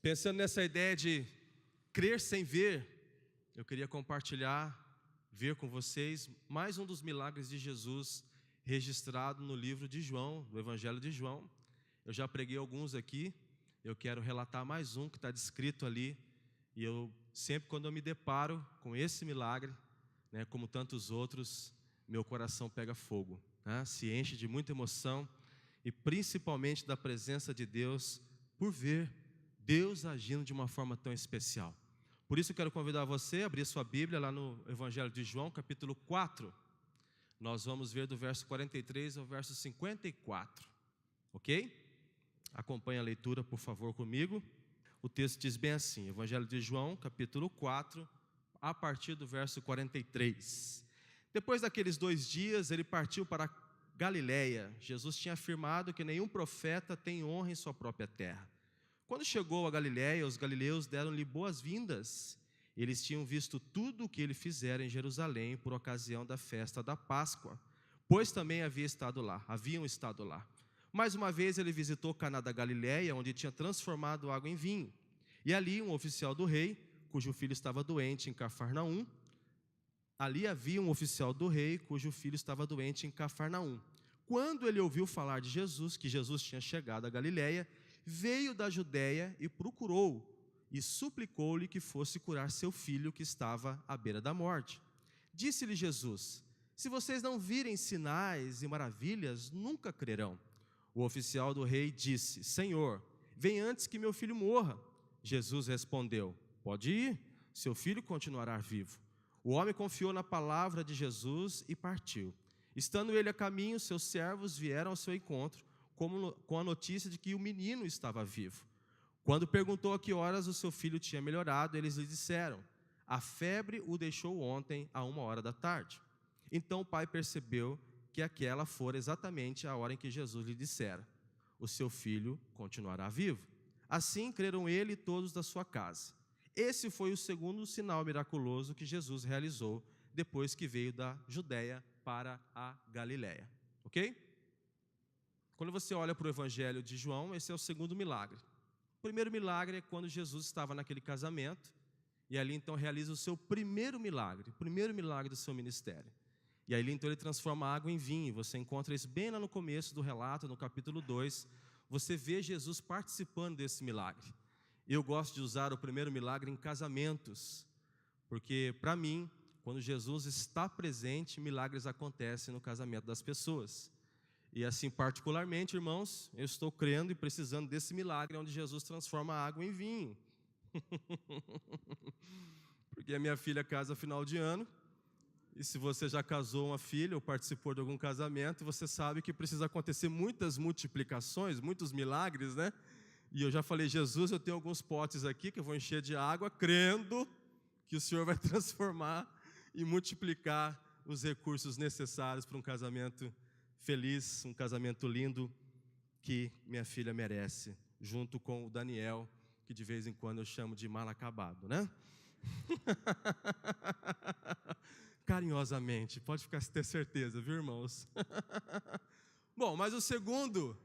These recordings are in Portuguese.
Pensando nessa ideia de crer sem ver, eu queria ver com vocês mais um dos milagres de Jesus registrado no livro de João, no Evangelho de João. Eu já preguei alguns aqui, eu quero relatar mais um que está descrito ali. E eu sempre, quando eu me deparo com esse milagre, como tantos outros, meu coração pega fogo, se enche de muita emoção e principalmente da presença de Deus, por ver Deus agindo de uma forma tão especial. Por isso eu quero convidar você a abrir sua Bíblia lá no Evangelho de João, capítulo 4. Nós vamos ver do verso 43 ao verso 54, ok? Acompanhe a leitura, por favor, comigo. O texto diz bem assim, Evangelho de João, capítulo 4, a partir do verso 43. Depois daqueles 2 dias, ele partiu para Galiléia. Jesus tinha afirmado que nenhum profeta tem honra em sua própria terra. Quando chegou a Galiléia, os galileus deram-lhe boas-vindas. Eles tinham visto tudo o que ele fizera em Jerusalém por ocasião da festa da Páscoa, pois também haviam estado lá. Mais uma vez ele visitou Caná da Galiléia, onde tinha transformado água em vinho. E ali um oficial do rei, cujo filho estava doente em Cafarnaum. Quando ele ouviu falar de Jesus, que Jesus tinha chegado a Galiléia, veio da Judéia e procurou e suplicou-lhe que fosse curar seu filho que estava à beira da morte. Disse-lhe Jesus: se vocês não virem sinais e maravilhas, nunca crerão. O oficial do rei disse: Senhor, vem antes que meu filho morra. Jesus respondeu: pode ir, seu filho continuará vivo. O homem confiou na palavra de Jesus e partiu. Estando ele a caminho, seus servos vieram ao seu encontro, com a notícia de que o menino estava vivo. Quando perguntou a que horas o seu filho tinha melhorado, eles lhe disseram: a febre o deixou ontem à 1h da tarde. Então o pai percebeu que aquela fora exatamente a hora em que Jesus lhe dissera: o seu filho continuará vivo. Assim creram ele e todos da sua casa. Esse foi o segundo sinal miraculoso que Jesus realizou depois que veio da Judéia para a Galiléia. Ok? Quando você olha para o Evangelho de João, esse é o segundo milagre. O primeiro milagre é quando Jesus estava naquele casamento, e ali então realiza o seu primeiro milagre do seu ministério. E ali então ele transforma a água em vinho. Você encontra isso bem lá no começo do relato, no capítulo 2. Você vê Jesus participando desse milagre. Eu gosto de usar o primeiro milagre em casamentos, porque para mim, quando Jesus está presente, milagres acontecem no casamento das pessoas. E assim, particularmente, irmãos, eu estou crendo e precisando desse milagre onde Jesus transforma a água em vinho. Porque a minha filha casa final de ano, e se você já casou uma filha ou participou de algum casamento, você sabe que precisa acontecer muitas multiplicações, muitos milagres, né? E eu já falei: Jesus, eu tenho alguns potes aqui que eu vou encher de água, crendo que o Senhor vai transformar e multiplicar os recursos necessários para um casamento feliz, um casamento lindo que minha filha merece, junto com o Daniel, que de vez em quando eu chamo de mal acabado, né? Carinhosamente, pode ter certeza, viu, irmãos? Bom, mas o segundo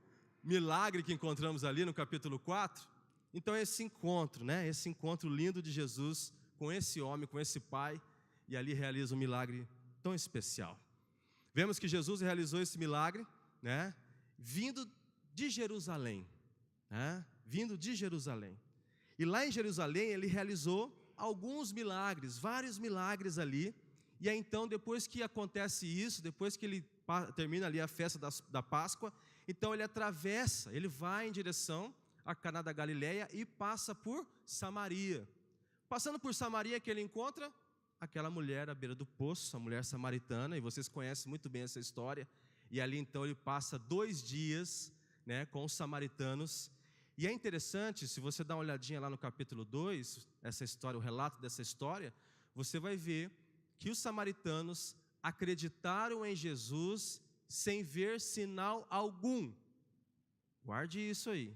milagre que encontramos ali no capítulo 4, então é esse encontro, esse encontro lindo de Jesus com esse homem, com esse pai, e ali realiza um milagre tão especial. Vemos que Jesus realizou esse milagre, vindo de Jerusalém, vindo de Jerusalém. E lá em Jerusalém ele realizou alguns milagres, vários milagres ali. E aí então, depois que acontece isso, depois que ele termina ali a festa da Páscoa, então ele vai em direção a Caná da Galiléia e passa por Samaria. Passando por Samaria, que ele encontra aquela mulher à beira do poço, a mulher samaritana, e vocês conhecem muito bem essa história. E ali então ele passa 2 dias com os samaritanos. E é interessante, se você dá uma olhadinha lá no capítulo 2, essa história, o relato dessa história, você vai ver que os samaritanos acreditaram em Jesus sem ver sinal algum. Guarde isso aí.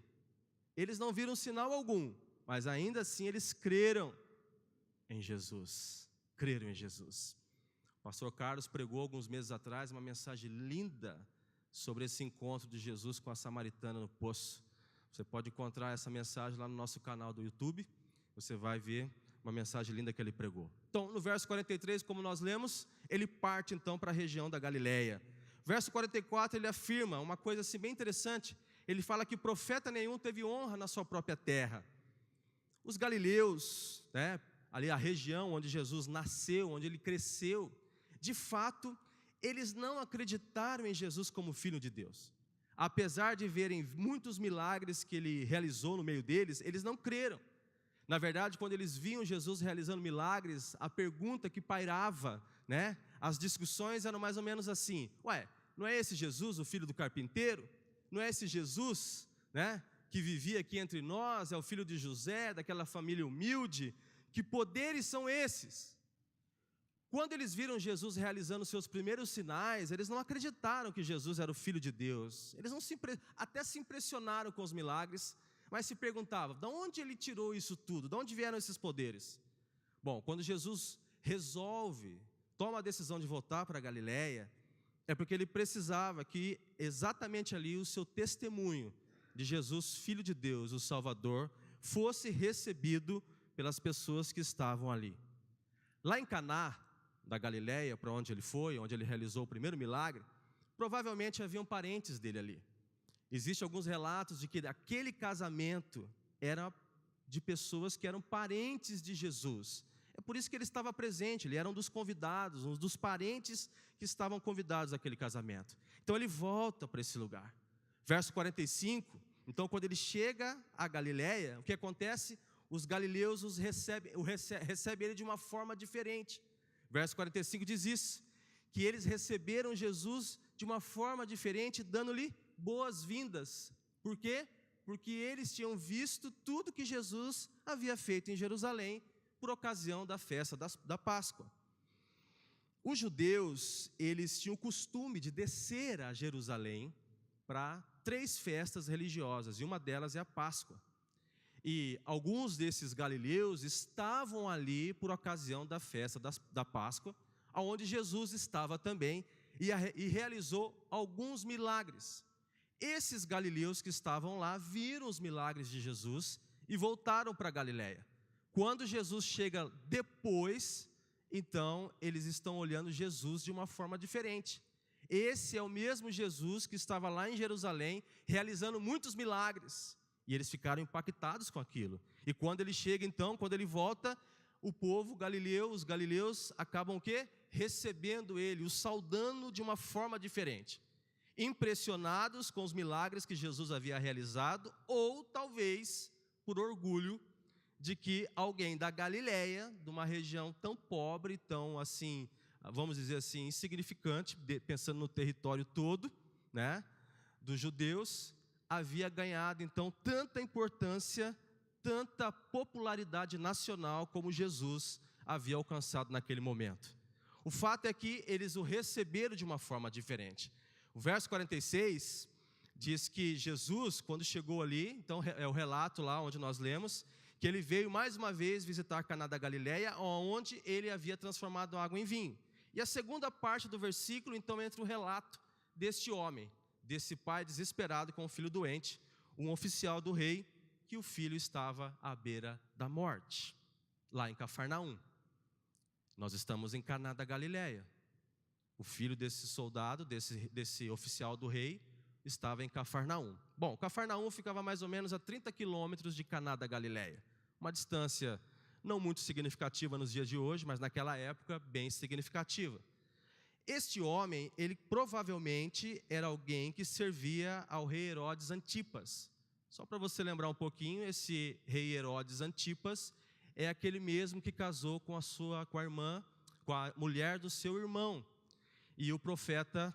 Eles não viram sinal algum, mas ainda assim eles creram em Jesus. Creram em Jesus. O pastor Carlos pregou alguns meses atrás uma mensagem linda sobre esse encontro de Jesus com a samaritana no poço. Você pode encontrar essa mensagem lá no nosso canal do YouTube. Você vai ver uma mensagem linda que ele pregou. Então, no verso 43, como nós lemos, ele parte então para a região da Galileia. Verso 44, ele afirma uma coisa assim bem interessante. Ele fala que profeta nenhum teve honra na sua própria terra. Os galileus, né, ali a região onde Jesus nasceu, onde ele cresceu, de fato, eles não acreditaram em Jesus como Filho de Deus. Apesar de verem muitos milagres que ele realizou no meio deles, eles não creram. Na verdade, quando eles viam Jesus realizando milagres, a pergunta que pairava, né, as discussões eram mais ou menos assim: ué, não é esse Jesus, o filho do carpinteiro? Não é esse Jesus, né, que vivia aqui entre nós, é o filho de José, daquela família humilde? Que poderes são esses? Quando eles viram Jesus realizando seus primeiros sinais, eles não acreditaram que Jesus era o Filho de Deus. Eles não até se impressionaram com os milagres, mas se perguntavam: de onde ele tirou isso tudo? De onde vieram esses poderes? Bom, quando Jesus toma a decisão de voltar para a Galileia, é porque ele precisava que exatamente ali o seu testemunho de Jesus, Filho de Deus, o Salvador, fosse recebido pelas pessoas que estavam ali. Lá em Caná da Galileia, para onde ele foi, onde ele realizou o primeiro milagre, provavelmente haviam parentes dele ali. Existem alguns relatos de que aquele casamento era de pessoas que eram parentes de Jesus. É por isso que ele estava presente, ele era um dos convidados, um dos parentes que estavam convidados àquele casamento. Então ele volta para esse lugar. Verso 45, então quando ele chega à Galileia, o que acontece? Os galileus recebem ele de uma forma diferente. Verso 45 diz isso, que eles receberam Jesus de uma forma diferente, dando-lhe boas-vindas. Por quê? Porque eles tinham visto tudo que Jesus havia feito em Jerusalém, por ocasião da festa da Páscoa. Os judeus, eles tinham o costume de descer a Jerusalém para 3 festas religiosas, e uma delas é a Páscoa. E alguns desses galileus estavam ali por ocasião da festa da Páscoa, onde Jesus estava também, e realizou alguns milagres. Esses galileus que estavam lá viram os milagres de Jesus e voltaram para a Galileia. Quando Jesus chega depois, então eles estão olhando Jesus de uma forma diferente. Esse é o mesmo Jesus que estava lá em Jerusalém, realizando muitos milagres. E eles ficaram impactados com aquilo. E quando ele chega então, quando ele volta, o povo galileu, os galileus acabam o quê? Recebendo ele, o saudando de uma forma diferente. Impressionados com os milagres que Jesus havia realizado, ou talvez por orgulho de que alguém da Galileia, de uma região tão pobre, tão assim, vamos dizer assim, insignificante, pensando no território todo, né, dos judeus, havia ganhado então tanta importância, tanta popularidade nacional como Jesus havia alcançado naquele momento. O fato é que eles o receberam de uma forma diferente. O verso 46 diz que Jesus, quando chegou ali, então é o relato lá onde nós lemos, que ele veio mais uma vez visitar Caná da Galileia, onde ele havia transformado água em vinho. E a segunda parte do versículo, então, entra o relato deste homem, desse pai desesperado com o filho doente, um oficial do rei, que o filho estava à beira da morte, lá em Cafarnaum. Nós estamos em Caná da Galileia. O filho desse soldado, desse oficial do rei, estava em Cafarnaum. Bom, Cafarnaum ficava mais ou menos a 30 quilômetros de Caná da Galileia. Uma distância não muito significativa nos dias de hoje, mas naquela época bem significativa. Este homem, ele provavelmente era alguém que servia ao rei Herodes Antipas. Só para você lembrar um pouquinho, esse rei Herodes Antipas é aquele mesmo que casou com a irmã, com a mulher do seu irmão. E o profeta,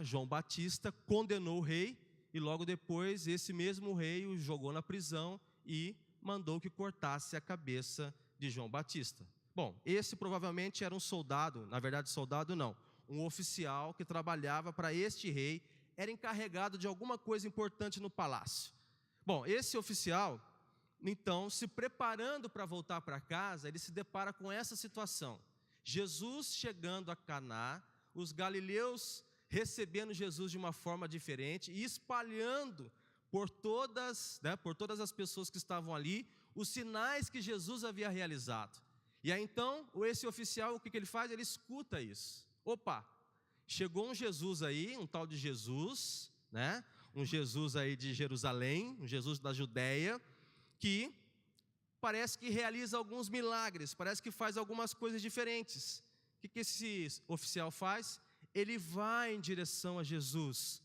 João Batista, condenou o rei, e logo depois esse mesmo rei o jogou na prisão e mandou que cortasse a cabeça de João Batista. Bom, esse provavelmente era um soldado, na verdade soldado não, um oficial que trabalhava para este rei, era encarregado de alguma coisa importante no palácio. Bom, esse oficial, então, se preparando para voltar para casa, ele se depara com essa situação. Jesus chegando a Caná, os galileus recebendo Jesus de uma forma diferente e espalhando por todas as pessoas que estavam ali, os sinais que Jesus havia realizado. E aí então, esse oficial, o que ele faz? Ele escuta isso. Opa, chegou um Jesus aí, um tal de Jesus, né? Um Jesus aí de Jerusalém, um Jesus da Judéia, que parece que realiza alguns milagres, parece que faz algumas coisas diferentes. O que esse oficial faz? Ele vai em direção a Jesus,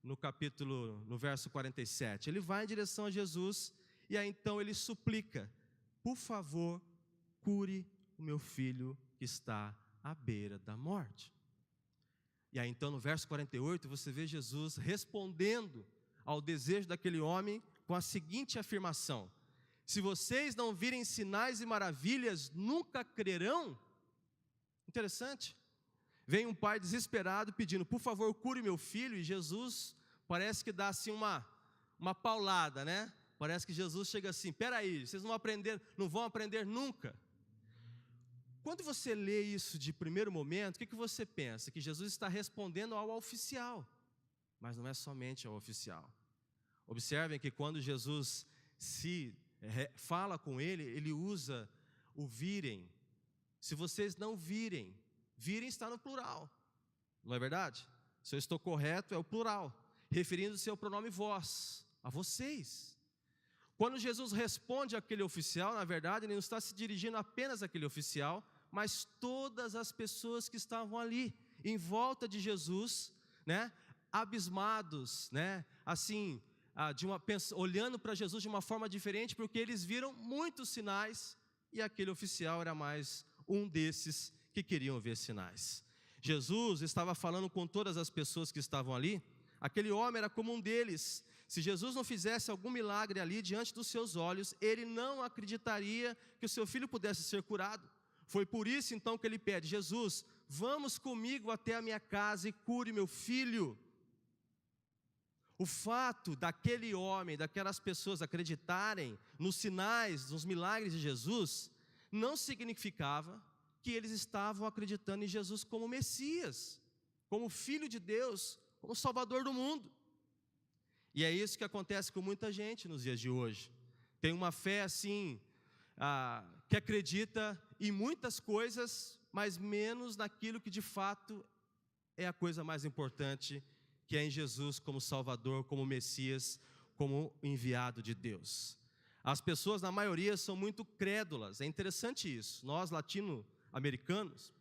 no verso 47. Ele vai em direção a Jesus, e aí então ele suplica: por favor, cure o meu filho que está à beira da morte. E aí então no verso 48 você vê Jesus respondendo ao desejo daquele homem com a seguinte afirmação: se vocês não virem sinais e maravilhas, nunca crerão. Interessante. Vem um pai desesperado pedindo: por favor, cure meu filho, e Jesus parece que dá assim uma paulada, né? Parece que Jesus chega assim: peraí, vocês não vão aprender nunca. Quando você lê isso de primeiro momento, o que você pensa? Que Jesus está respondendo ao oficial, mas não é somente ao oficial. Observem que quando Jesus fala com ele, ele usa o virem. Se vocês não virem, virem está no plural, não é verdade? Se eu estou correto, é o plural, referindo-se ao pronome vós, a vocês. Quando Jesus responde àquele oficial, na verdade, ele não está se dirigindo apenas àquele oficial, mas todas as pessoas que estavam ali, em volta de Jesus, né, abismados, né, assim, olhando para Jesus de uma forma diferente, porque eles viram muitos sinais, e aquele oficial era mais um desses que queriam ver sinais. Jesus estava falando com todas as pessoas que estavam ali. Aquele homem era como um deles. Se Jesus não fizesse algum milagre ali diante dos seus olhos, ele não acreditaria que o seu filho pudesse ser curado. Foi por isso então que ele pede: Jesus, vamos comigo até a minha casa e cure meu filho. O fato daquele homem, daquelas pessoas acreditarem nos sinais, nos milagres de Jesus, não significava que eles estavam acreditando em Jesus como Messias, como Filho de Deus, como Salvador do mundo. E é isso que acontece com muita gente nos dias de hoje. Tem uma fé assim, que acredita em muitas coisas, mas menos naquilo que de fato é a coisa mais importante, que é em Jesus como Salvador, como Messias, como enviado de Deus. As pessoas, na maioria, são muito crédulas. É interessante isso. Nós, latino-americanos,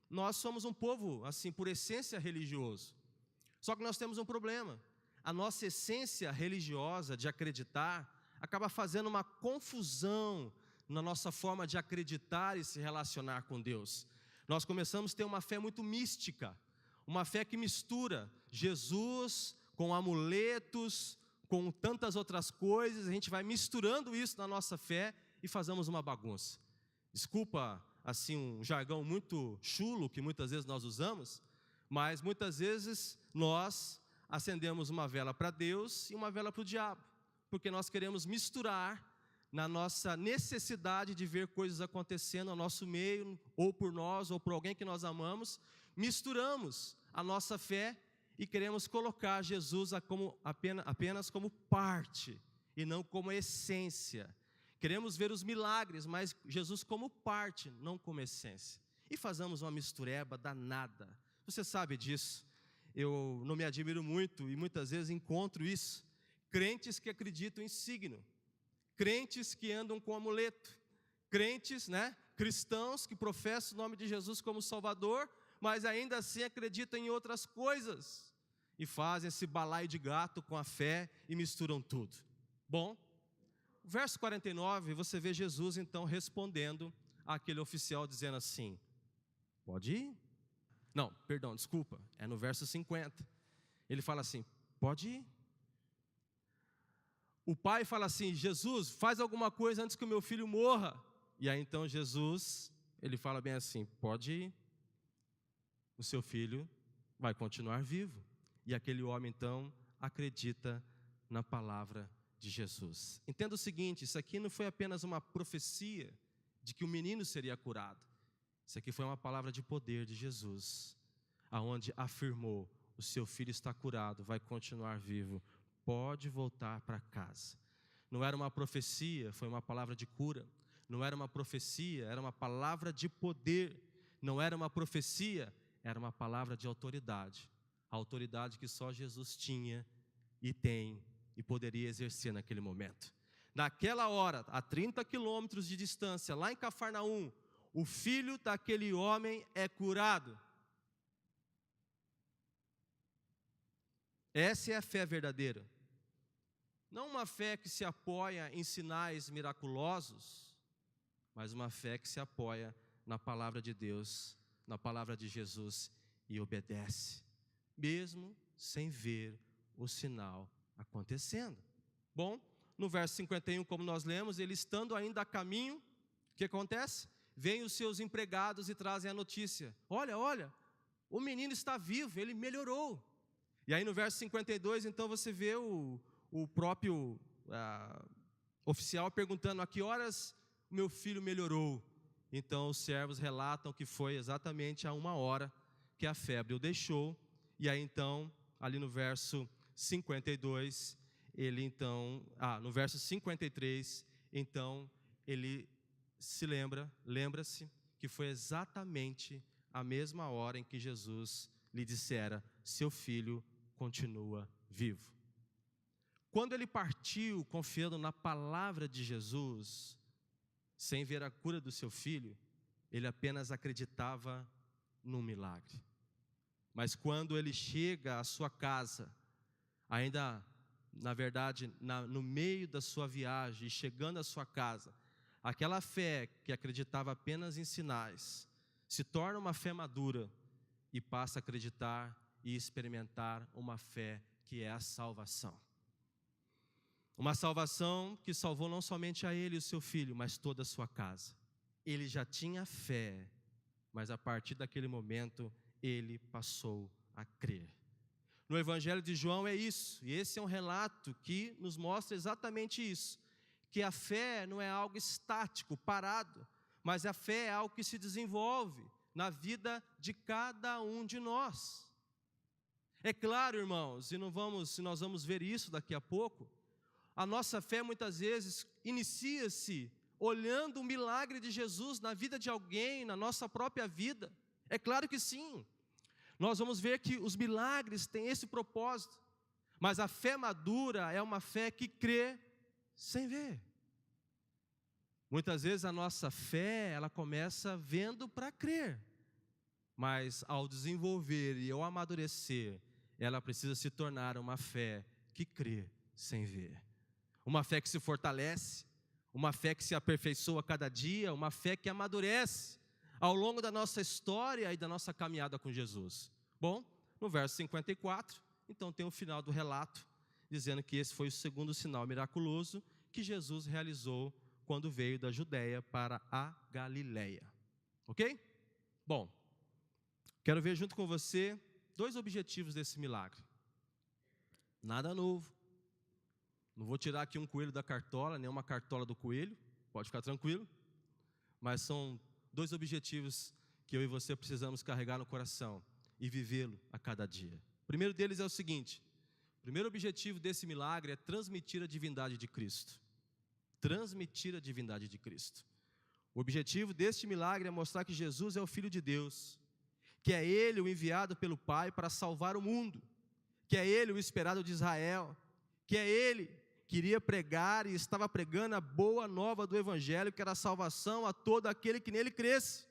nós somos um povo, assim, por essência religioso. Só que nós temos um problema. A nossa essência religiosa de acreditar acaba fazendo uma confusão na nossa forma de acreditar e se relacionar com Deus. Nós começamos a ter uma fé muito mística, uma fé que mistura Jesus com amuletos, com tantas outras coisas. A gente vai misturando isso na nossa fé e fazemos uma bagunça. Desculpa, assim, um jargão muito chulo que muitas vezes nós usamos, mas muitas vezes nós acendemos uma vela para Deus e uma vela para o diabo, porque nós queremos misturar na nossa necessidade de ver coisas acontecendo ao nosso meio, ou por nós, ou por alguém que nós amamos. Misturamos a nossa fé e queremos colocar Jesus apenas como parte e não como essência. Queremos ver os milagres, mas Jesus como parte, não como essência. E fazemos uma mistureba danada. Você sabe disso. Eu não me admiro muito e muitas vezes encontro isso. Crentes que acreditam em signo, crentes que andam com amuleto, crentes, cristãos que professam o nome de Jesus como Salvador, mas ainda assim acreditam em outras coisas e fazem esse balaio de gato com a fé e misturam tudo. Bom, verso 49, você vê Jesus então respondendo àquele oficial dizendo assim: pode ir? Não, perdão, desculpa, é no verso 50. Ele fala assim: pode ir. O pai fala assim: Jesus, faz alguma coisa antes que o meu filho morra. E aí então Jesus, ele fala bem assim: pode ir. O seu filho vai continuar vivo. E aquele homem então acredita na palavra de Jesus. Entenda o seguinte: isso aqui não foi apenas uma profecia de que o menino seria curado. Isso aqui foi uma palavra de poder de Jesus, aonde afirmou: o seu filho está curado, vai continuar vivo, pode voltar para casa. Não era uma profecia, foi uma palavra de cura. Não era uma profecia, era uma palavra de poder. Não era uma profecia, era uma palavra de autoridade. A autoridade que só Jesus tinha e tem e poderia exercer naquele momento. Naquela hora, a 30 quilômetros de distância, lá em Cafarnaum, o filho daquele homem é curado. Essa é a fé verdadeira. Não uma fé que se apoia em sinais miraculosos, mas uma fé que se apoia na palavra de Deus, na palavra de Jesus e obedece, mesmo sem ver o sinal acontecendo. Bom, no verso 51, como nós lemos, ele estando ainda a caminho, o que acontece? Vêm os seus empregados e trazem a notícia: olha, o menino está vivo, ele melhorou. E aí no verso 52, então você vê o próprio oficial perguntando: a que horas meu filho melhorou? Então os servos relatam que foi exatamente a 1h que a febre o deixou. E aí então, ali no verso 52, no verso 53, então ele lembra-se que foi exatamente a mesma hora em que Jesus lhe dissera: seu filho continua vivo. Quando ele partiu confiando na palavra de Jesus, sem ver a cura do seu filho, ele apenas acreditava num milagre. Mas quando ele chega à sua casa, ainda, na verdade, no meio da sua viagem, chegando à sua casa, aquela fé que acreditava apenas em sinais, se torna uma fé madura e passa a acreditar e experimentar uma fé que é a salvação. Uma salvação que salvou não somente a ele e o seu filho, mas toda a sua casa. Ele já tinha fé, mas a partir daquele momento, ele passou a crer. No Evangelho de João é isso, e esse é um relato que nos mostra exatamente isso, que a fé não é algo estático, parado, mas a fé é algo que se desenvolve na vida de cada um de nós. É claro, irmãos, e nós vamos ver isso daqui a pouco, a nossa fé muitas vezes inicia-se olhando o milagre de Jesus na vida de alguém, na nossa própria vida. É claro que sim. Nós vamos ver que os milagres têm esse propósito, mas a fé madura é uma fé que crê sem ver. Muitas vezes a nossa fé, ela começa vendo para crer, mas ao desenvolver e ao amadurecer, ela precisa se tornar uma fé que crê sem ver. Uma fé que se fortalece, uma fé que se aperfeiçoa cada dia, uma fé que amadurece ao longo da nossa história e da nossa caminhada com Jesus. Bom, no verso 54, então tem o final do relato, dizendo que esse foi o segundo sinal miraculoso que Jesus realizou quando veio da Judeia para a Galileia. Ok? Bom, quero ver junto com você 2 objetivos desse milagre. Nada novo. Não vou tirar aqui um coelho da cartola, nem uma cartola do coelho, pode ficar tranquilo. Mas são 2 objetivos que eu e você precisamos carregar no coração e vivê-lo a cada dia. O primeiro deles é o seguinte: o primeiro objetivo desse milagre é transmitir a divindade de Cristo. Transmitir a divindade de Cristo. O objetivo deste milagre é mostrar que Jesus é o Filho de Deus, que é Ele o enviado pelo Pai para salvar o mundo, que é Ele o esperado de Israel, que é Ele que iria pregar e estava pregando a boa nova do Evangelho, que era a salvação a todo aquele que nele cresce.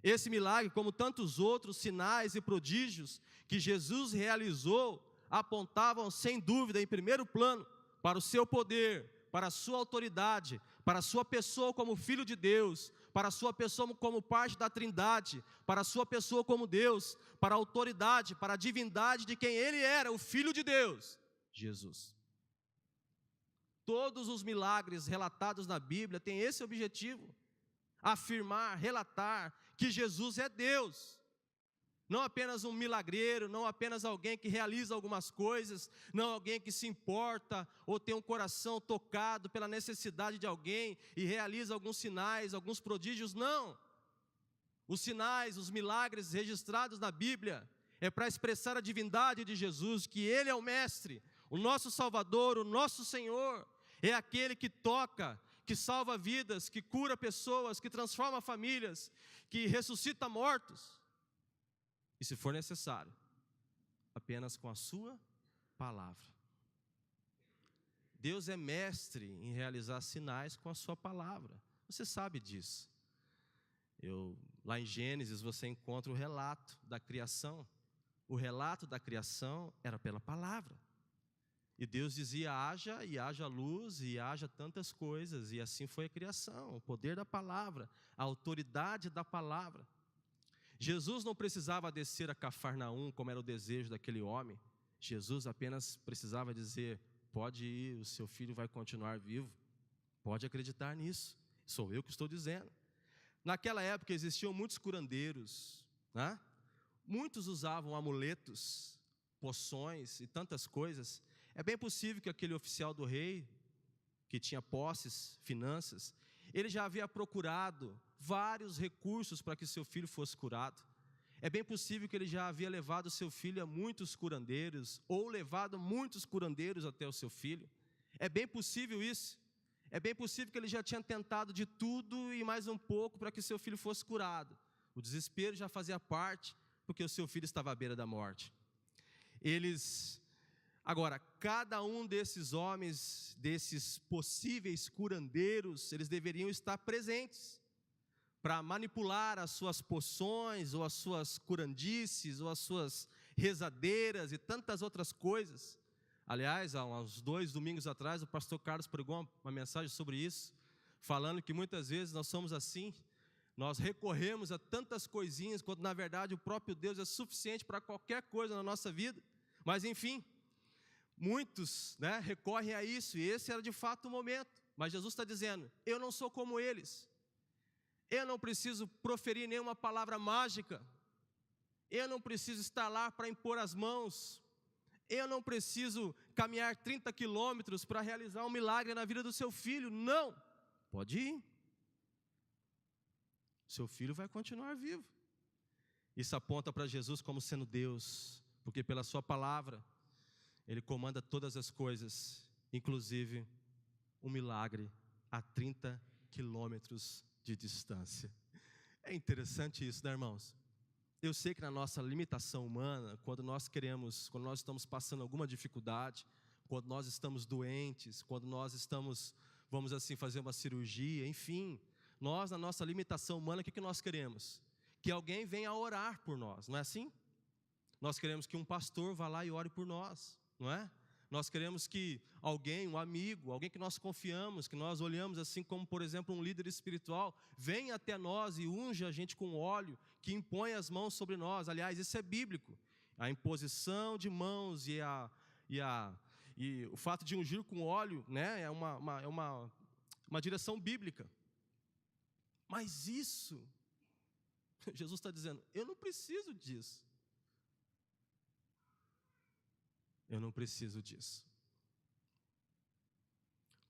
Esse milagre, como tantos outros sinais e prodígios que Jesus realizou, apontavam sem dúvida em primeiro plano para o seu poder, para a sua autoridade, para a sua pessoa como Filho de Deus, para a sua pessoa como parte da Trindade, para a sua pessoa como Deus, para a autoridade, para a divindade de quem Ele era, o Filho de Deus, Jesus. Todos os milagres relatados na Bíblia têm esse objetivo: afirmar, relatar que Jesus é Deus. Não apenas um milagreiro, não apenas alguém que realiza algumas coisas, não alguém que se importa ou tem um coração tocado pela necessidade de alguém e realiza alguns sinais, alguns prodígios, não. Os sinais, os milagres registrados na Bíblia é para expressar a divindade de Jesus, que Ele é o Mestre, O nosso Salvador, o nosso Senhor, é aquele que toca, que salva vidas, que cura pessoas, que transforma famílias, que ressuscita mortos. E se for necessário, apenas com a sua palavra. Deus é mestre em realizar sinais com a sua palavra. Você sabe disso. Lá em Gênesis você encontra o relato da criação. O relato da criação era pela palavra. E Deus dizia, haja, e haja luz, e haja tantas coisas. E assim foi a criação, o poder da palavra, a autoridade da palavra. Jesus não precisava descer a Cafarnaum, como era o desejo daquele homem. Jesus apenas precisava dizer, pode ir, o seu filho vai continuar vivo. Pode acreditar nisso, sou eu que estou dizendo. Naquela época existiam muitos curandeiros, né? Muitos usavam amuletos, poções e tantas coisas. É bem possível que aquele oficial do rei, que tinha posses, finanças, ele já havia procurado vários recursos para que seu filho fosse curado. É bem possível que ele já havia levado seu filho a muitos curandeiros, ou levado muitos curandeiros até o seu filho. É bem possível isso. É bem possível que ele já tinha tentado de tudo e mais um pouco para que seu filho fosse curado. O desespero já fazia parte, porque o seu filho estava à beira da morte. Agora, cada um desses homens, desses possíveis curandeiros, eles deveriam estar presentes para manipular as suas poções, ou as suas curandices, ou as suas rezadeiras e tantas outras coisas. Aliás, há uns 2 domingos atrás, o pastor Carlos pregou uma mensagem sobre isso, falando que muitas vezes nós somos assim, nós recorremos a tantas coisinhas, quando na verdade o próprio Deus é suficiente para qualquer coisa na nossa vida. Mas enfim, muitos, recorrem a isso, e esse era de fato o momento. Mas Jesus está dizendo, eu não sou como eles, eu não preciso proferir nenhuma palavra mágica, eu não preciso estar lá para impor as mãos, eu não preciso caminhar 30 quilômetros para realizar um milagre na vida do seu filho. Não, pode ir, seu filho vai continuar vivo. Isso aponta para Jesus como sendo Deus, porque pela sua palavra Ele comanda todas as coisas, inclusive um milagre a 30 quilômetros de distância. É interessante isso, né, irmãos? Eu sei que na nossa limitação humana, quando nós estamos passando alguma dificuldade, quando nós estamos doentes, quando nós estamos, vamos assim, fazer uma cirurgia, enfim, nós na nossa limitação humana, o que nós queremos? Que alguém venha orar por nós, não é assim? Nós queremos que um pastor vá lá e ore por nós, não é? Nós queremos que alguém, um amigo, alguém que nós confiamos, que nós olhamos assim como, por exemplo, um líder espiritual, venha até nós e unja a gente com óleo, que impõe as mãos sobre nós. Aliás, isso é bíblico. A imposição de mãos e o fato de ungir com óleo, é uma direção bíblica. Mas isso, Jesus está dizendo, eu não preciso disso. Eu não preciso disso.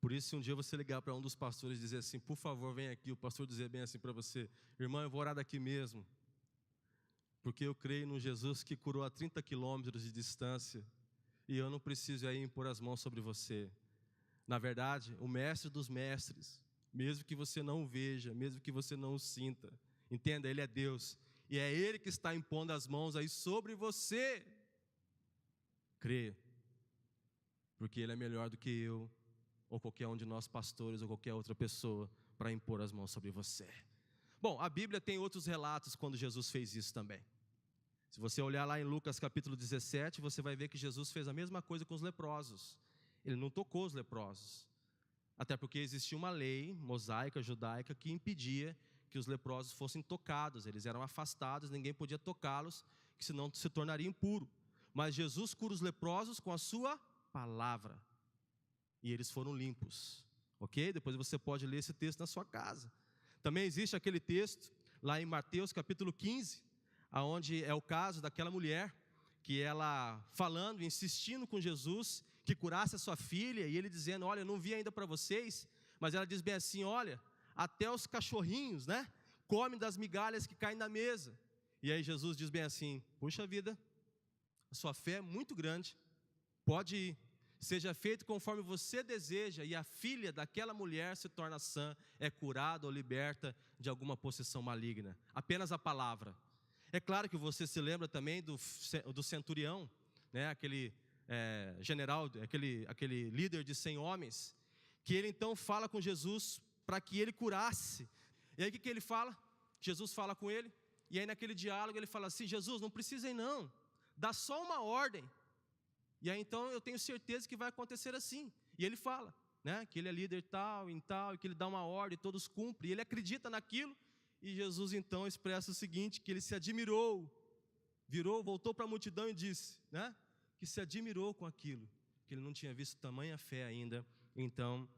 Por isso, se um dia você ligar para um dos pastores e dizer assim, por favor, vem aqui, o pastor dizer bem assim para você, irmão, eu vou orar daqui mesmo, porque eu creio no Jesus que curou a 30 quilômetros de distância, e eu não preciso aí impor as mãos sobre você. Na verdade, o mestre dos mestres, mesmo que você não o veja, mesmo que você não o sinta, entenda, Ele é Deus, e é Ele que está impondo as mãos aí sobre você. Crê, porque Ele é melhor do que eu, ou qualquer um de nós pastores, ou qualquer outra pessoa, para impor as mãos sobre você. Bom, a Bíblia tem outros relatos quando Jesus fez isso também. Se você olhar lá em Lucas capítulo 17, você vai ver que Jesus fez a mesma coisa com os leprosos. Ele não tocou os leprosos, até porque existia uma lei mosaica, judaica, que impedia que os leprosos fossem tocados. Eles eram afastados, ninguém podia tocá-los, que senão se tornaria impuro. Mas Jesus cura os leprosos com a sua palavra, e eles foram limpos, ok? Depois você pode ler esse texto na sua casa. Também existe aquele texto, lá em Mateus capítulo 15, onde é o caso daquela mulher, que ela falando, insistindo com Jesus, que curasse a sua filha, e ele dizendo, olha, eu não vi ainda para vocês, mas ela diz bem assim, olha, até os cachorrinhos, comem das migalhas que caem na mesa. E aí Jesus diz bem assim, puxa vida, a sua fé é muito grande, pode ir. seja feito conforme você deseja, e a filha daquela mulher se torna sã, é curada ou liberta de alguma possessão maligna. Apenas a palavra. É claro que você se lembra também do centurião, né? Aquele general, aquele líder de 100 homens, que ele então fala com Jesus para que ele curasse. E aí o que ele fala? Jesus fala com ele, e aí naquele diálogo ele fala assim: Jesus, não precisem não, dá só uma ordem. E aí então eu tenho certeza que vai acontecer assim. E ele fala, né, que ele é líder tal, e que ele dá uma ordem, todos cumprem, e ele acredita naquilo. E Jesus então expressa o seguinte, que ele se admirou, voltou para a multidão e disse, né, que se admirou com aquilo, que ele não tinha visto tamanha fé ainda. Então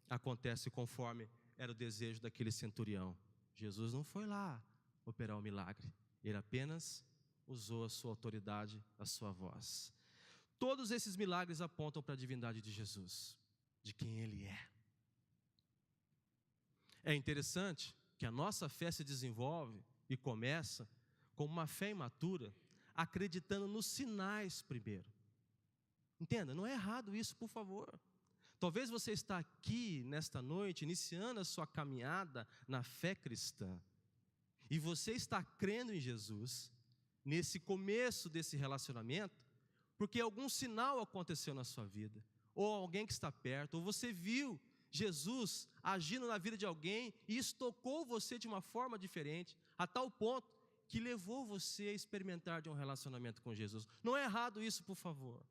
acontece conforme era o desejo daquele centurião. Jesus não foi lá operar o milagre, ele apenas usou a sua autoridade, a sua voz. Todos esses milagres apontam para a divindade de Jesus, de quem Ele é. É interessante que a nossa fé se desenvolve e começa com uma fé imatura, acreditando nos sinais primeiro. Entenda, não é errado isso, por favor. Talvez você está aqui nesta noite, iniciando a sua caminhada na fé cristã, e você está crendo em Jesus, nesse começo desse relacionamento, porque algum sinal aconteceu na sua vida, ou alguém que está perto, ou você viu Jesus agindo na vida de alguém, e isso tocou você de uma forma diferente, a tal ponto que levou você a experimentar de um relacionamento com Jesus. Não é errado isso, por favor.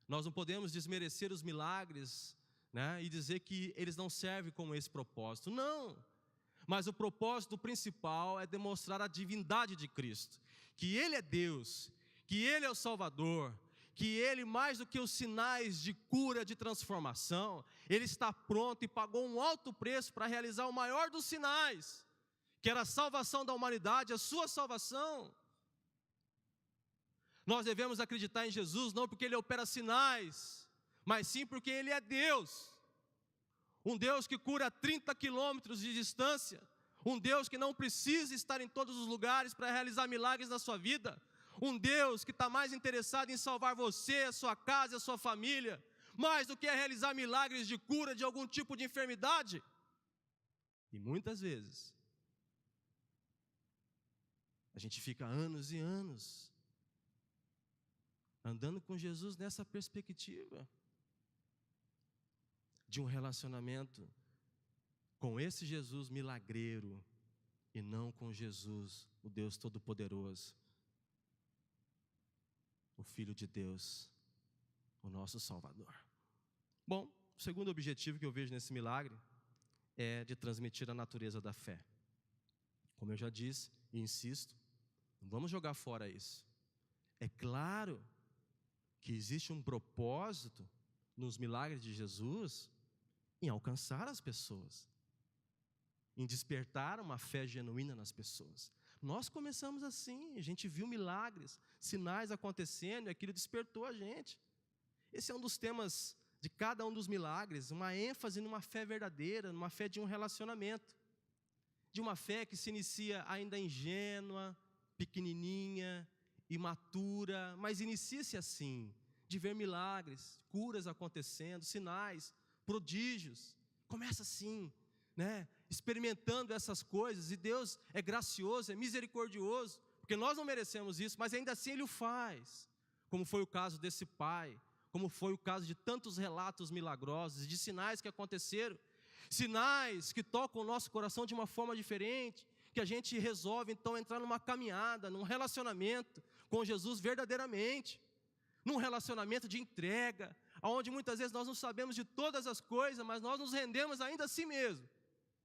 Nós não podemos desmerecer os milagres, né, e dizer que eles não servem como esse propósito. Não! Mas o propósito principal é demonstrar a divindade de Cristo, que Ele é Deus, que Ele é o Salvador, que Ele, mais do que os sinais de cura, de transformação, Ele está pronto e pagou um alto preço para realizar o maior dos sinais, que era a salvação da humanidade, a sua salvação. Nós devemos acreditar em Jesus não porque Ele opera sinais, mas sim porque Ele é Deus. Um Deus que cura a 30 quilômetros de distância, um Deus que não precisa estar em todos os lugares para realizar milagres na sua vida, um Deus que está mais interessado em salvar você, a sua casa e a sua família, mais do que realizar milagres de cura de algum tipo de enfermidade. E muitas vezes, a gente fica anos e anos andando com Jesus nessa perspectiva de um relacionamento com esse Jesus milagreiro e não com Jesus, o Deus Todo-Poderoso, o Filho de Deus, o nosso Salvador. Bom, o segundo objetivo que eu vejo nesse milagre é de transmitir a natureza da fé. Como eu já disse e insisto, não vamos jogar fora isso. É claro que existe um propósito nos milagres de Jesus em alcançar as pessoas, em despertar uma fé genuína nas pessoas. Nós começamos assim, a gente viu milagres, sinais acontecendo e aquilo despertou a gente. Esse é um dos temas de cada um dos milagres, uma ênfase numa fé verdadeira, numa fé de um relacionamento, de uma fé que se inicia ainda ingênua, pequenininha, imatura, mas inicia-se assim, de ver milagres, curas acontecendo, sinais, prodígios. Começa assim, né? Experimentando essas coisas, e Deus é gracioso, é misericordioso, porque nós não merecemos isso, mas ainda assim Ele o faz, como foi o caso desse pai, como foi o caso de tantos relatos milagrosos, de sinais que aconteceram, sinais que tocam o nosso coração de uma forma diferente, que a gente resolve então entrar numa caminhada, num relacionamento com Jesus verdadeiramente, num relacionamento de entrega, onde muitas vezes nós não sabemos de todas as coisas, mas nós nos rendemos ainda a si mesmo,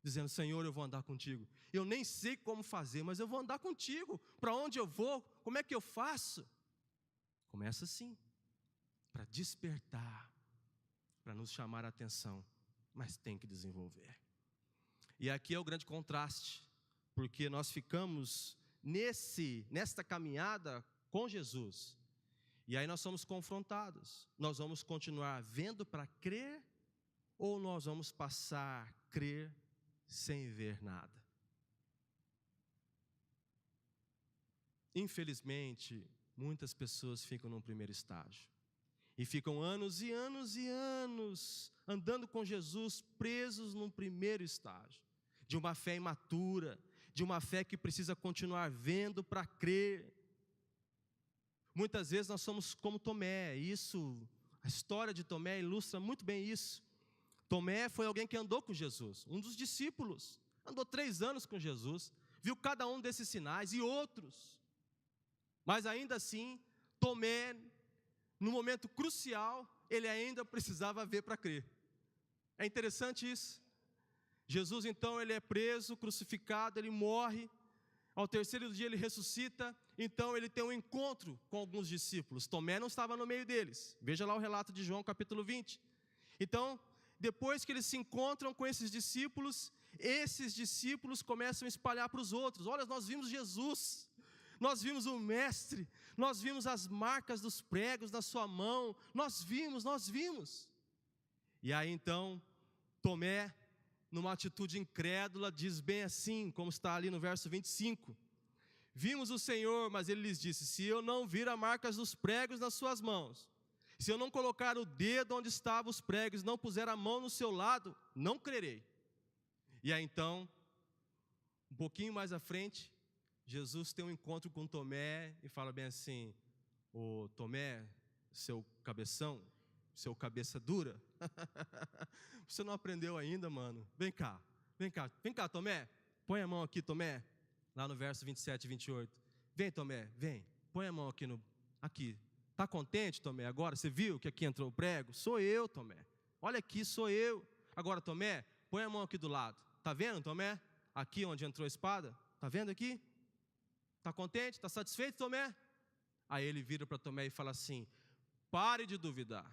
dizendo: Senhor, eu vou andar contigo, eu nem sei como fazer, mas eu vou andar contigo, para onde eu vou, como é que eu faço? Começa assim, para despertar, para nos chamar a atenção, mas tem que desenvolver. E aqui é o grande contraste, porque nós ficamos nesta caminhada com Jesus, e aí nós somos confrontados. Nós vamos continuar vendo para crer, ou nós vamos passar a crer sem ver nada? Infelizmente, muitas pessoas ficam no primeiro estágio. E ficam anos e anos e anos andando com Jesus, presos num primeiro estágio, de uma fé imatura, de uma fé que precisa continuar vendo para crer. Muitas vezes nós somos como Tomé, a história de Tomé ilustra muito bem isso. Tomé foi alguém que andou com Jesus, um dos discípulos, andou 3 anos com Jesus, viu cada um desses sinais e outros, mas ainda assim, Tomé, no momento crucial, ele ainda precisava ver para crer. É interessante isso. Jesus então ele é preso, crucificado, ele morre, ao terceiro dia ele ressuscita, então ele tem um encontro com alguns discípulos. Tomé não estava no meio deles, veja lá o relato de João capítulo 20. Então, depois que eles se encontram com esses discípulos começam a espalhar para os outros: olha, nós vimos Jesus, nós vimos o Mestre, nós vimos as marcas dos pregos na sua mão, nós vimos. E aí então, Tomé, numa atitude incrédula, diz bem assim, como está ali no verso 25: vimos o Senhor, mas ele lhes disse: se eu não vir as marcas dos pregos nas suas mãos, se eu não colocar o dedo onde estavam os pregos, não puser a mão no seu lado, não crerei. E aí então, um pouquinho mais à frente, Jesus tem um encontro com Tomé e fala bem assim: ô Tomé, seu cabeção, seu cabeça dura, você não aprendeu ainda, mano? Vem cá, Tomé, põe a mão aqui, Tomé, lá no verso 27 e 28. Vem, Tomé, vem, põe a mão aqui. Está contente, Tomé? Agora, você viu que aqui entrou o prego? Sou eu, Tomé. Olha aqui, sou eu. Agora, Tomé, põe a mão aqui do lado. Está vendo, Tomé? Aqui onde entrou a espada? Está vendo aqui? Está contente? Está satisfeito, Tomé? Aí ele vira para Tomé e fala assim: pare de duvidar.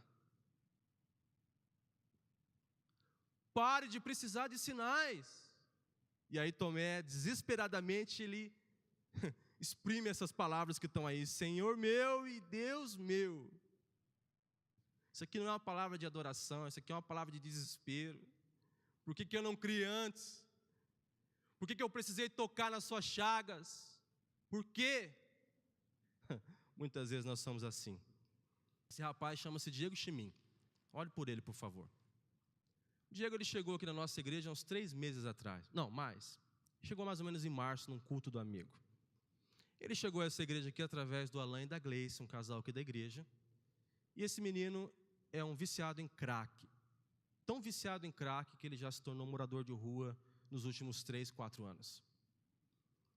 Pare de precisar de sinais. E aí Tomé, desesperadamente, ele exprime essas palavras que estão aí: Senhor meu e Deus meu. Isso aqui não é uma palavra de adoração, isso aqui é uma palavra de desespero. Por que eu não criei antes? Por que eu precisei tocar nas suas chagas? Por quê? Muitas vezes nós somos assim. Esse rapaz chama-se Diego Chimim. Olhe por ele, por favor. O Diego ele chegou aqui na nossa igreja há uns 3 meses atrás. Não, mais. Chegou mais ou menos em março, num culto do amigo. Ele chegou a essa igreja aqui através do Alain e da Gleice, um casal aqui da igreja. E esse menino é um viciado em crack. Tão viciado em crack que ele já se tornou morador de rua nos últimos 3, 4 anos.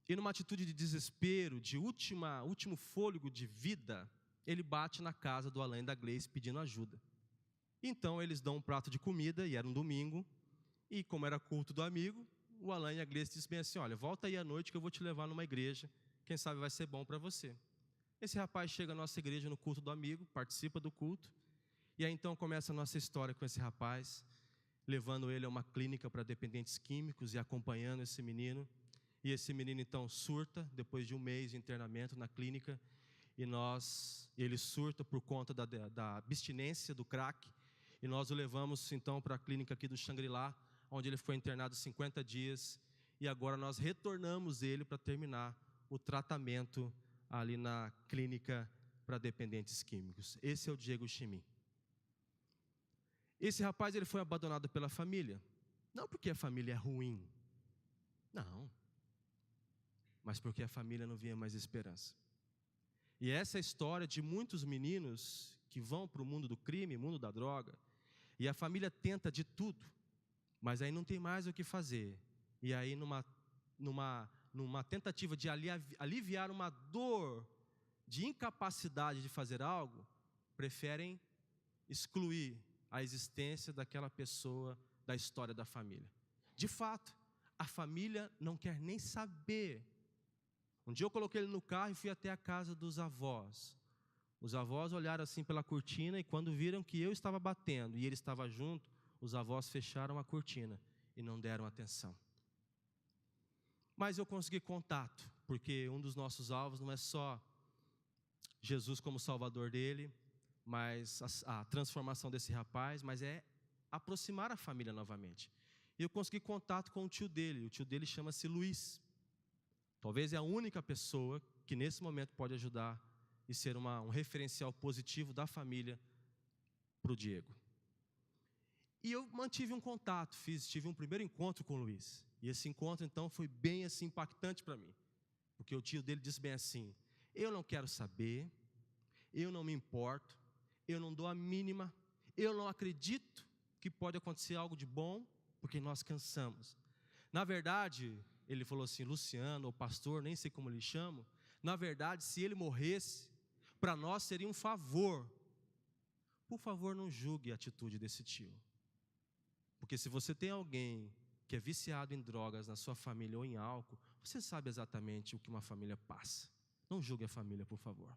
E numa atitude de desespero, de último fôlego de vida, ele bate na casa do Alain e da Gleice pedindo ajuda. Então eles dão um prato de comida, e era um domingo, e como era culto do amigo, o Alain e a Gleice dizem bem assim: olha, volta aí à noite que eu vou te levar numa igreja, quem sabe vai ser bom para você. Esse rapaz chega à nossa igreja no culto do amigo, participa do culto, e aí então começa a nossa história com esse rapaz, levando ele a uma clínica para dependentes químicos e acompanhando esse menino. E esse menino então surta, depois de 1 mês de internamento na clínica, e ele surta por conta da abstinência do crack, e nós o levamos então para a clínica aqui do Xangri-Lá, onde ele foi internado 50 dias, e agora nós retornamos ele para terminar o tratamento ali na clínica para dependentes químicos. Esse é o Diego Chimim. Esse rapaz ele foi abandonado pela família, não porque a família é ruim, não, mas porque a família não via mais esperança. E essa é a história de muitos meninos que vão para o mundo do crime, mundo da droga, e a família tenta de tudo, mas aí não tem mais o que fazer. E aí numa tentativa de aliviar uma dor de incapacidade de fazer algo, preferem excluir a existência daquela pessoa da história da família. De fato, a família não quer nem saber. Um dia eu coloquei ele no carro e fui até a casa dos avós. Os avós olharam assim pela cortina e quando viram que eu estava batendo e ele estava junto, os avós fecharam a cortina e não deram atenção. Mas eu consegui contato, porque um dos nossos alvos não é só Jesus como salvador dele, mas a transformação desse rapaz, mas é aproximar a família novamente. E eu consegui contato com o tio dele chama-se Luiz. Talvez é a única pessoa que nesse momento pode ajudar e ser um referencial positivo da família para o Diego. E eu mantive um contato, tive um primeiro encontro com o Luiz. E esse encontro, então, foi bem assim, impactante para mim. Porque o tio dele disse bem assim: eu não quero saber, eu não me importo, eu não dou a mínima, eu não acredito que pode acontecer algo de bom, porque nós cansamos. Na verdade, ele falou assim, Luciano, ou pastor, nem sei como ele chama, na verdade, se ele morresse, para nós seria um favor. Por favor, não julgue a atitude desse tio. Porque se você tem alguém que é viciado em drogas na sua família ou em álcool, você sabe exatamente o que uma família passa. Não julgue a família, por favor.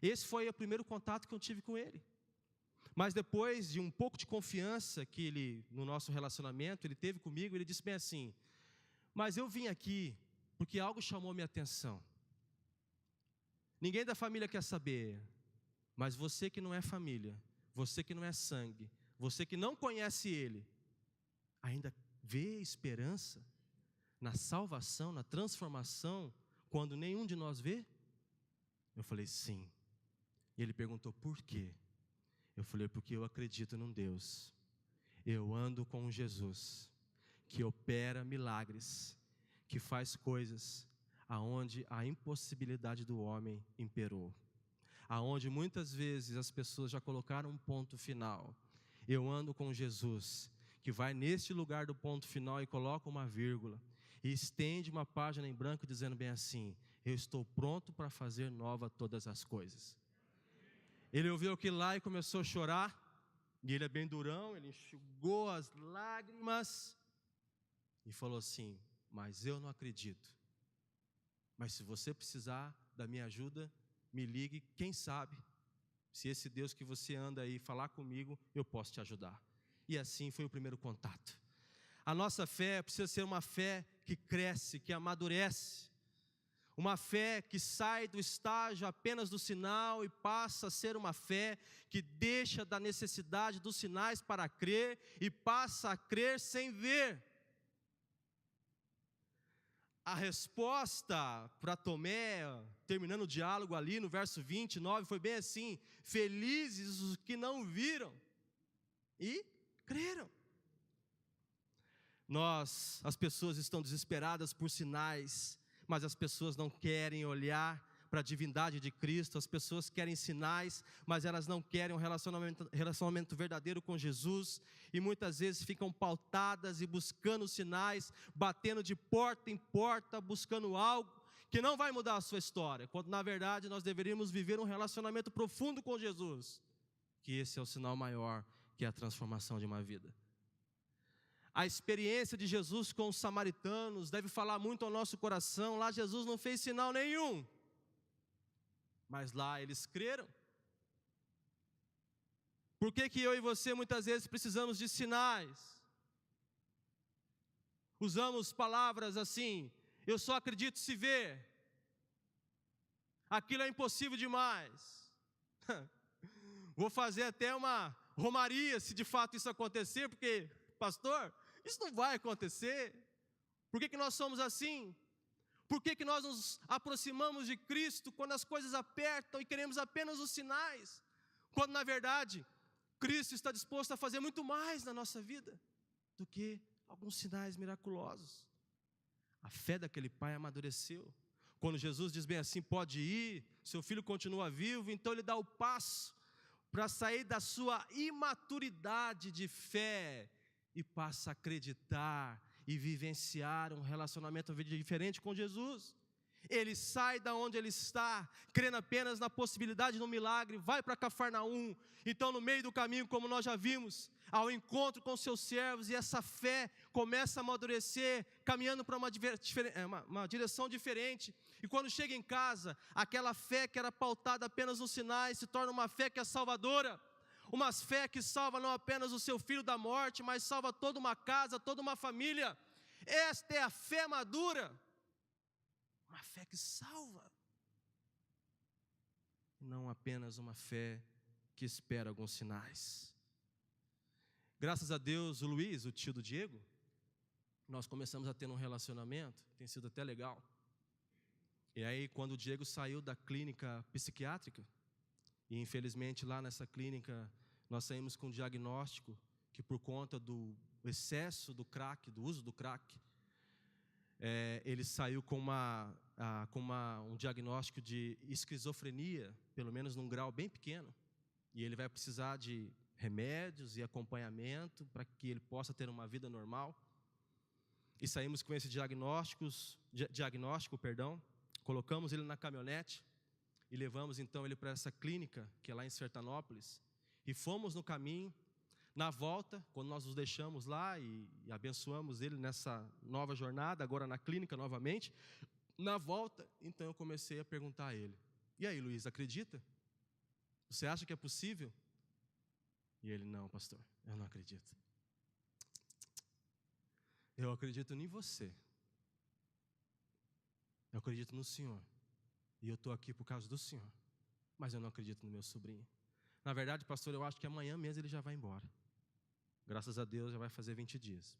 Esse foi o primeiro contato que eu tive com ele. Mas depois de um pouco de confiança que ele, no nosso relacionamento, ele teve comigo, ele disse bem assim: mas eu vim aqui porque algo chamou minha atenção. Ninguém da família quer saber, mas você que não é família, você que não é sangue, você que não conhece ele, ainda vê esperança na salvação, na transformação, quando nenhum de nós vê? Eu falei, sim. E ele perguntou, por quê? Eu falei, porque eu acredito num Deus. Eu ando com Jesus, que opera milagres, que faz coisas aonde a impossibilidade do homem imperou, aonde muitas vezes as pessoas já colocaram um ponto final. Eu ando com Jesus, que vai neste lugar do ponto final e coloca uma vírgula, e estende uma página em branco dizendo bem assim: eu estou pronto para fazer nova todas as coisas. Ele ouviu aquilo lá e começou a chorar, e ele é bem durão, ele enxugou as lágrimas, e falou assim, mas eu não acredito, mas se você precisar da minha ajuda, me ligue, quem sabe, se esse Deus que você anda aí falar comigo, eu posso te ajudar. E assim foi o primeiro contato. A nossa fé precisa ser uma fé que cresce, que amadurece, uma fé que sai do estágio apenas do sinal e passa a ser uma fé que deixa da necessidade dos sinais para crer e passa a crer sem ver. A resposta para Tomé, terminando o diálogo ali no verso 29, foi bem assim: felizes os que não viram e creram. As pessoas estão desesperadas por sinais, mas as pessoas não querem olhar para a divindade de Cristo. As pessoas querem sinais, mas elas não querem um relacionamento verdadeiro com Jesus, e muitas vezes ficam pautadas e buscando sinais, batendo de porta em porta, buscando algo que não vai mudar a sua história, quando na verdade nós deveríamos viver um relacionamento profundo com Jesus, que esse é o sinal maior, que é a transformação de uma vida. A experiência de Jesus com os samaritanos deve falar muito ao nosso coração. Lá Jesus não fez sinal nenhum, mas lá eles creram. Por que eu e você muitas vezes precisamos de sinais? Usamos palavras assim, eu só acredito se ver, aquilo é impossível demais, vou fazer até uma romaria se de fato isso acontecer, porque, pastor, isso não vai acontecer. Por que nós somos assim? Por que nós nos aproximamos de Cristo quando as coisas apertam e queremos apenas os sinais, quando na verdade Cristo está disposto a fazer muito mais na nossa vida do que alguns sinais miraculosos? A fé daquele pai amadureceu. Quando Jesus diz bem assim, pode ir, seu filho continua vivo, então ele dá o passo para sair da sua imaturidade de fé e passa a acreditar e vivenciar um relacionamento diferente com Jesus. Ele sai da onde ele está, crendo apenas na possibilidade de um milagre, vai para Cafarnaum. Então no meio do caminho, como nós já vimos, ao encontro com seus servos, e essa fé começa a amadurecer, caminhando para uma direção diferente. E quando chega em casa, aquela fé que era pautada apenas nos sinais, se torna uma fé que é salvadora. Uma fé que salva não apenas o seu filho da morte, mas salva toda uma casa, toda uma família. Esta é a fé madura. Uma fé que salva. Não apenas uma fé que espera alguns sinais. Graças a Deus, o Luiz, o tio do Diego, nós começamos a ter um relacionamento, tem sido até legal. E aí, quando o Diego saiu da clínica psiquiátrica, e infelizmente lá nessa clínica Nós saímos com um diagnóstico que, por conta do excesso do crack, do uso do crack, ele saiu com um diagnóstico de esquizofrenia, pelo menos num grau bem pequeno, e ele vai precisar de remédios e acompanhamento para que ele possa ter uma vida normal. E saímos com esse diagnóstico, colocamos ele na caminhonete e levamos então ele para essa clínica, que é lá em Sertanópolis, e fomos no caminho. Na volta, quando nós os deixamos lá e abençoamos ele nessa nova jornada, agora na clínica novamente, na volta, então eu comecei a perguntar a ele: e aí, Luiz, acredita? Você acha que é possível? E ele: não, pastor, eu não acredito. Eu acredito em você. Eu acredito no Senhor. E eu estou aqui por causa do Senhor. Mas eu não acredito no meu sobrinho. Na verdade, pastor, eu acho que amanhã mesmo ele já vai embora. Graças a Deus já vai fazer 20 dias.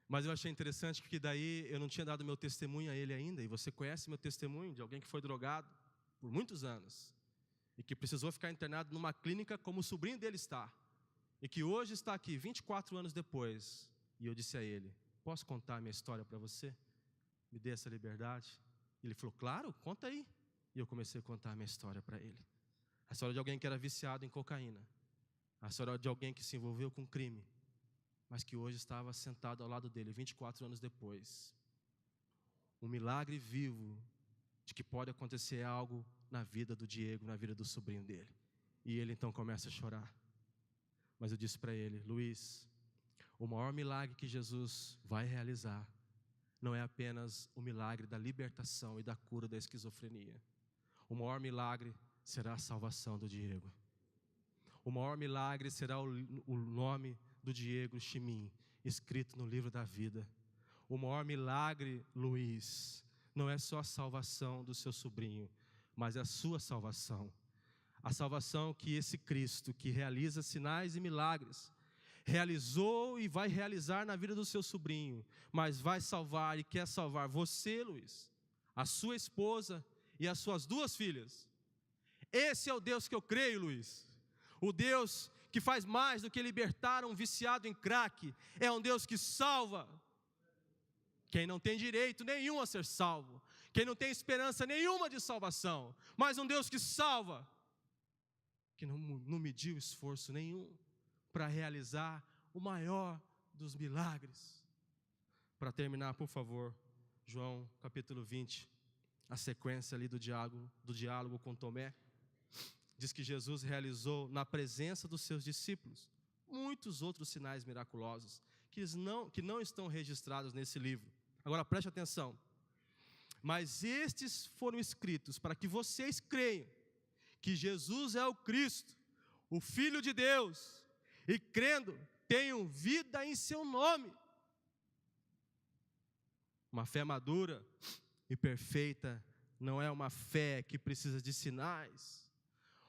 Mas eu achei interessante porque daí eu não tinha dado meu testemunho a ele ainda. E você conhece meu testemunho de alguém que foi drogado por muitos anos. E que precisou ficar internado numa clínica como o sobrinho dele está. E que hoje está aqui 24 anos depois. E eu disse a ele: posso contar a minha história para você? Me dê essa liberdade. Ele falou: claro, conta aí. E eu comecei a contar a minha história para ele. A história de alguém que era viciado em cocaína. A história de alguém que se envolveu com crime, mas que hoje estava sentado ao lado dele, 24 anos depois. Um milagre vivo de que pode acontecer algo na vida do Diego, na vida do sobrinho dele. E ele então começa a chorar. Mas eu disse para ele: Luiz, o maior milagre que Jesus vai realizar não é apenas o milagre da libertação e da cura da esquizofrenia. O maior milagre será a salvação do Diego. O maior milagre será o nome do Diego Chimin escrito no livro da vida. O maior milagre, Luiz, não é só a salvação do seu sobrinho, mas é a sua salvação. A salvação que esse Cristo, que realiza sinais e milagres, realizou e vai realizar na vida do seu sobrinho, mas vai salvar e quer salvar você, Luiz, a sua esposa e as suas 2 filhas. Esse é o Deus que eu creio, Luiz. O Deus que faz mais do que libertar um viciado em crack. É um Deus que salva quem não tem direito nenhum a ser salvo, quem não tem esperança nenhuma de salvação, mas um Deus que salva, que não mediu esforço nenhum para realizar o maior dos milagres. Para terminar, por favor, João capítulo 20, a sequência ali do diálogo com Tomé. Diz que Jesus realizou na presença dos seus discípulos muitos outros sinais miraculosos que não estão registrados nesse livro. Agora preste atenção. Mas estes foram escritos para que vocês creiam que Jesus é o Cristo, o Filho de Deus, e crendo tenham vida em seu nome. Uma fé madura e perfeita não é uma fé que precisa de sinais.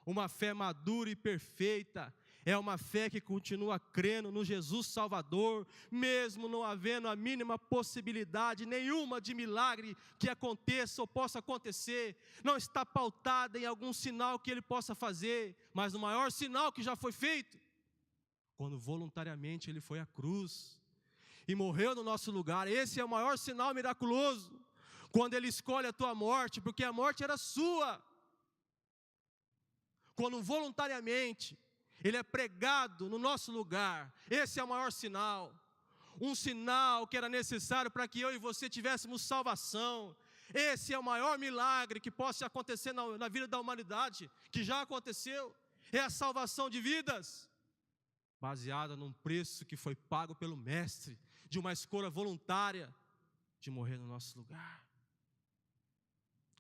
Uma fé madura e perfeita é uma fé que continua crendo no Jesus Salvador, mesmo não havendo a mínima possibilidade nenhuma de milagre que aconteça ou possa acontecer. Não está pautada em algum sinal que ele possa fazer, mas no maior sinal que já foi feito, quando voluntariamente ele foi à cruz e morreu no nosso lugar. Esse é o maior sinal miraculoso, quando ele escolhe a tua morte, porque a morte era sua. Quando voluntariamente ele é pregado no nosso lugar, esse é o maior sinal. Um sinal que era necessário para que eu e você tivéssemos salvação. Esse é o maior milagre que possa acontecer na vida da humanidade, que já aconteceu. É a salvação de vidas, baseada num preço que foi pago pelo Mestre, de uma escolha voluntária de morrer no nosso lugar.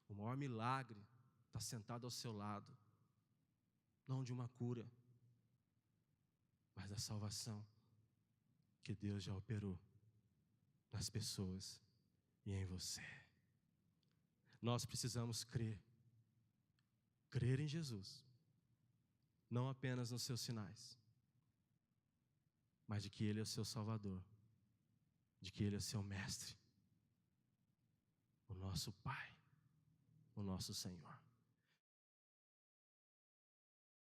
O maior milagre está sentado ao seu lado. Não de uma cura, mas da salvação que Deus já operou nas pessoas e em você. Nós precisamos crer em Jesus, não apenas nos seus sinais, mas de que Ele é o seu Salvador, de que Ele é o seu Mestre, o nosso Pai, o nosso Senhor.